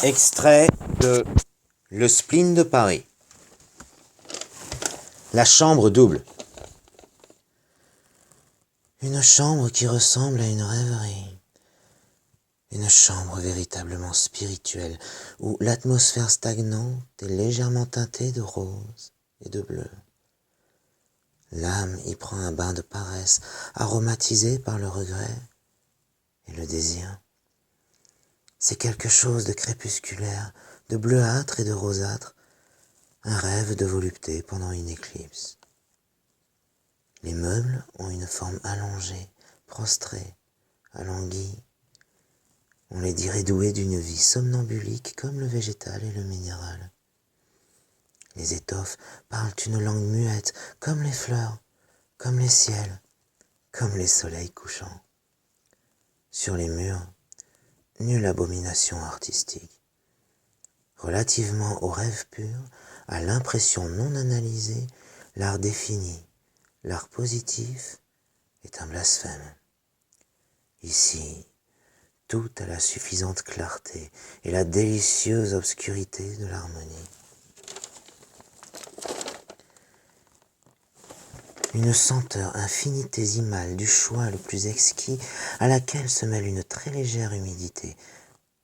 Extrait de Le spleen de Paris. La chambre double. Une chambre qui ressemble à une rêverie. Une chambre véritablement spirituelle, où l'atmosphère stagnante est légèrement teintée de rose et de bleu. L'âme y prend un bain de paresse, aromatisé par le regret et le désir. C'est quelque chose de crépusculaire, de bleuâtre et de rosâtre, un rêve de volupté pendant une éclipse. Les meubles ont une forme allongée, prostrée, alanguie. On les dirait doués d'une vie somnambulique comme le végétal et le minéral. Les étoffes parlent une langue muette comme les fleurs, comme les ciels, comme les soleils couchants. Sur les murs, nulle abomination artistique. Relativement au rêve pur, à l'impression non analysée, l'art défini, l'art positif est un blasphème. Ici, tout a la suffisante clarté et la délicieuse obscurité de l'harmonie. Une senteur infinitésimale du choix le plus exquis à laquelle se mêle une très légère humidité,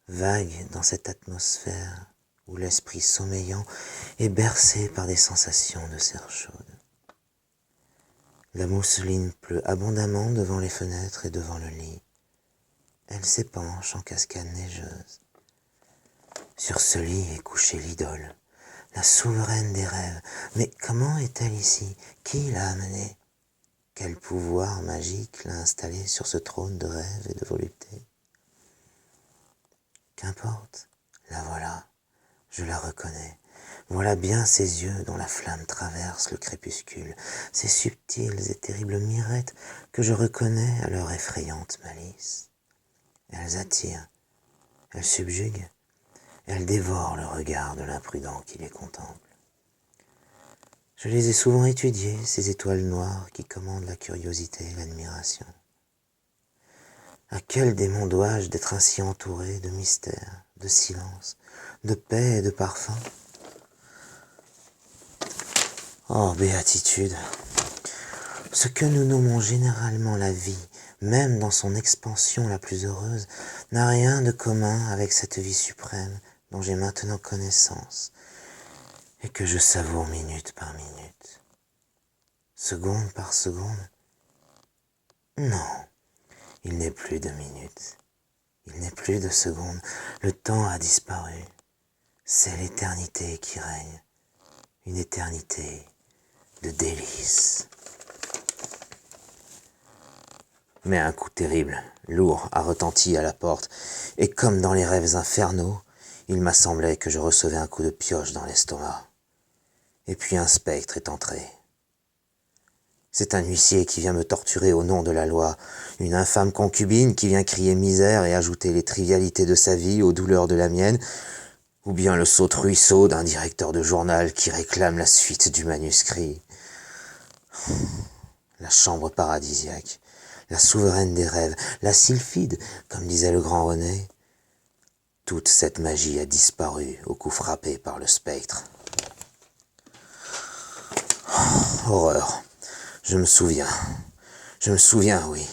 vague dans cette atmosphère où l'esprit sommeillant est bercé par des sensations de serre chaude. La mousseline pleut abondamment devant les fenêtres et devant le lit. Elle s'épanche en cascade neigeuse. Sur ce lit est couchée l'idole, la souveraine des rêves. Mais comment est-elle ici? Qui l'a amenée? Quel pouvoir magique l'a installée sur ce trône de rêve et de volupté? Qu'importe, la voilà, je la reconnais. Voilà bien ses yeux dont la flamme traverse le crépuscule, ces subtiles et terribles mirettes que je reconnais à leur effrayante malice. Elles attirent, elles subjuguent, elles dévorent le regard de l'imprudent qui les contemple. Je les ai souvent étudiées, ces étoiles noires qui commandent la curiosité et l'admiration. À quel démon dois-je d'être ainsi entouré de mystère, de silence, de paix et de parfum? Oh, béatitude! Ce que nous nommons généralement la vie, même dans son expansion la plus heureuse, n'a rien de commun avec cette vie suprême dont j'ai maintenant connaissance et que je savoure minute par minute, seconde par seconde. Non, il n'est plus de minutes, il n'est plus de secondes, le temps a disparu, c'est l'éternité qui règne, une éternité de délices. Mais un coup terrible, lourd, a retenti à la porte, et comme dans les rêves infernaux, il m'a semblé que je recevais un coup de pioche dans l'estomac. Et puis un spectre est entré. C'est un huissier qui vient me torturer au nom de la loi, une infâme concubine qui vient crier misère et ajouter les trivialités de sa vie aux douleurs de la mienne, ou bien le saute-ruisseau d'un directeur de journal qui réclame la suite du manuscrit. La chambre paradisiaque, la souveraine des rêves, la sylphide, comme disait le grand René. Toute cette magie a disparu au coup frappé par le spectre. Horreur, je me souviens, oui,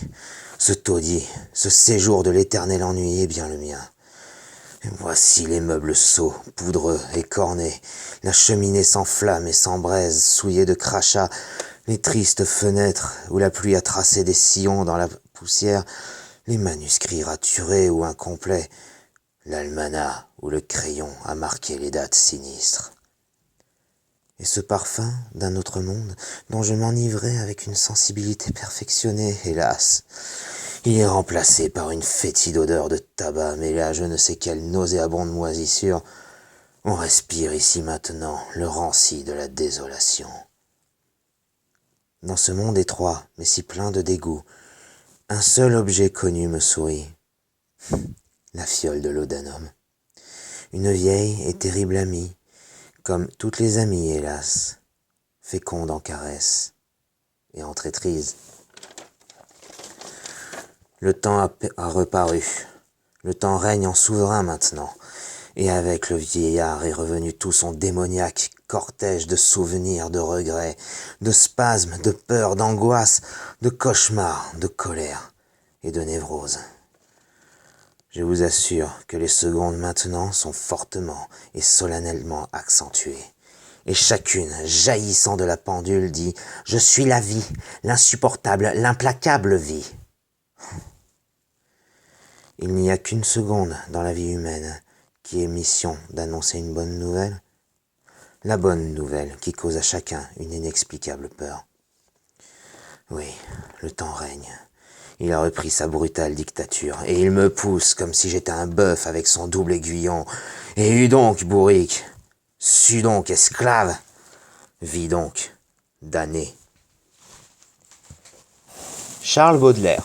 ce taudis, ce séjour de l'éternel ennui est bien le mien. Et voici les meubles sots, poudreux, écornés, la cheminée sans flamme et sans braise, souillée de crachats, les tristes fenêtres où la pluie a tracé des sillons dans la poussière, les manuscrits raturés ou incomplets, l'almanach où le crayon a marqué les dates sinistres. Et ce parfum d'un autre monde dont je m'enivrais avec une sensibilité perfectionnée, hélas, il est remplacé par une fétide odeur de tabac mêlée à je ne sais quelle nauséabonde moisissure. On respire ici maintenant le ranci de la désolation. Dans ce monde étroit, mais si plein de dégoût, un seul objet connu me sourit. La fiole de laudanum. Une vieille et terrible amie, comme toutes les amies, hélas, féconde en caresses et en traîtrise. Le temps a reparu, le temps règne en souverain maintenant, Et avec le vieillard est revenu tout son démoniaque cortège de souvenirs, de regrets, de spasmes, de peurs, d'angoisses, de cauchemars, de colère et de névrose. Je vous assure que les secondes maintenant sont fortement et solennellement accentuées. Et chacune, jaillissant de la pendule, dit « Je suis la vie, l'insupportable, l'implacable vie ». Il n'y a qu'une seconde dans la vie humaine qui est mission d'annoncer une bonne nouvelle. La bonne nouvelle qui cause à chacun une inexplicable peur. Oui, le temps règne. Il a repris sa brutale dictature, et il me pousse comme si j'étais un bœuf avec son double aiguillon. Et hu donc, bourrique, su donc, esclave, vis donc, damné. Charles Baudelaire.